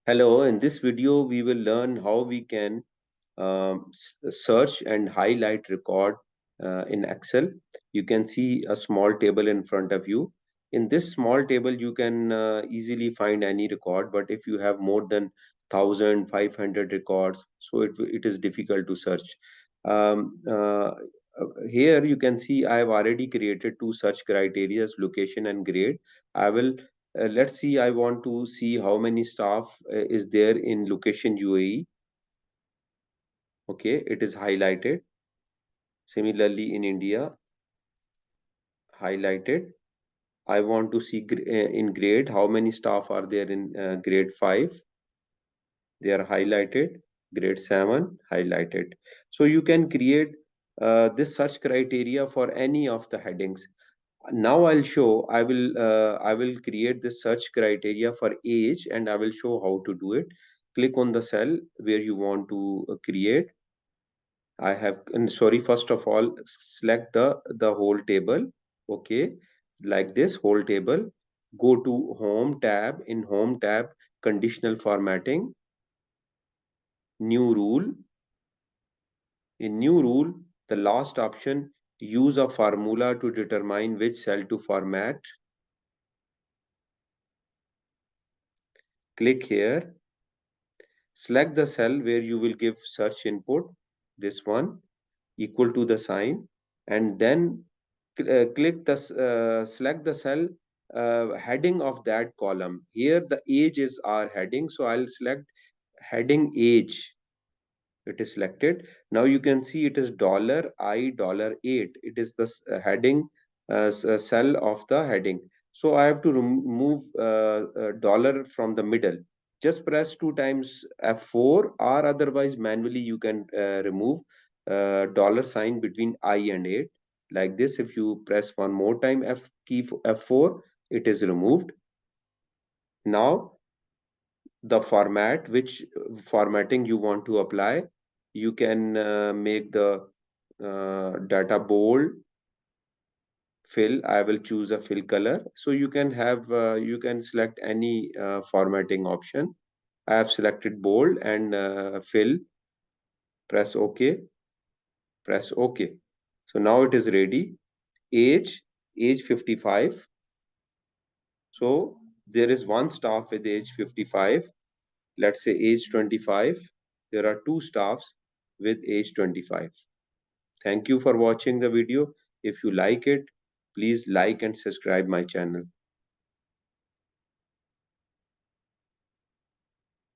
Hello, in this video, we will learn how we can search and highlight record in Excel. You can see a small table in front of you. In this small table, you can easily find any record, but if you have more than 1,500 records, so it is difficult to search. Um, uh, Here you can see I have already created two search criteria, location and grade. I will let's see, I want to see how many staff is there in location UAE. Okay, it is highlighted. Similarly, in India, highlighted. I want to see in grade how many staff are there in grade 5. They are highlighted. Grade 7, highlighted. So you can create this search criteria for any of the headings. Now I will create this search criteria for age, and I will show how to do it. Click on the cell where you want to create. I have, and sorry, first of all, select the whole table. Okay, like this whole table. Go to home tab. In home tab, conditional formatting, new rule. In new rule, the last option, use a formula to determine which cell to format. Click here. Select the cell where you will give search input, this one, equal to the sign, and then select the cell heading of that column. Here the age is our heading, so I'll select heading age. It is selected. Now you can see it is $I $8. It is the heading cell of the heading. So I have to remove dollar from the middle. Just press two times F4, or otherwise manually you can remove dollar sign between I and 8. Like this, if you press one more time F4, it is removed. Now the format, which formatting you want to apply, you can make the data bold, fill. I will choose a fill color, so you can have you can select any formatting option. I have selected bold and fill. Press OK. Press OK. So now it is ready. Age 55. So there is one staff with age 55. Let's say age 25. There are two staffs with age 25. Thank you for watching the video. If you like it, please like and subscribe my channel.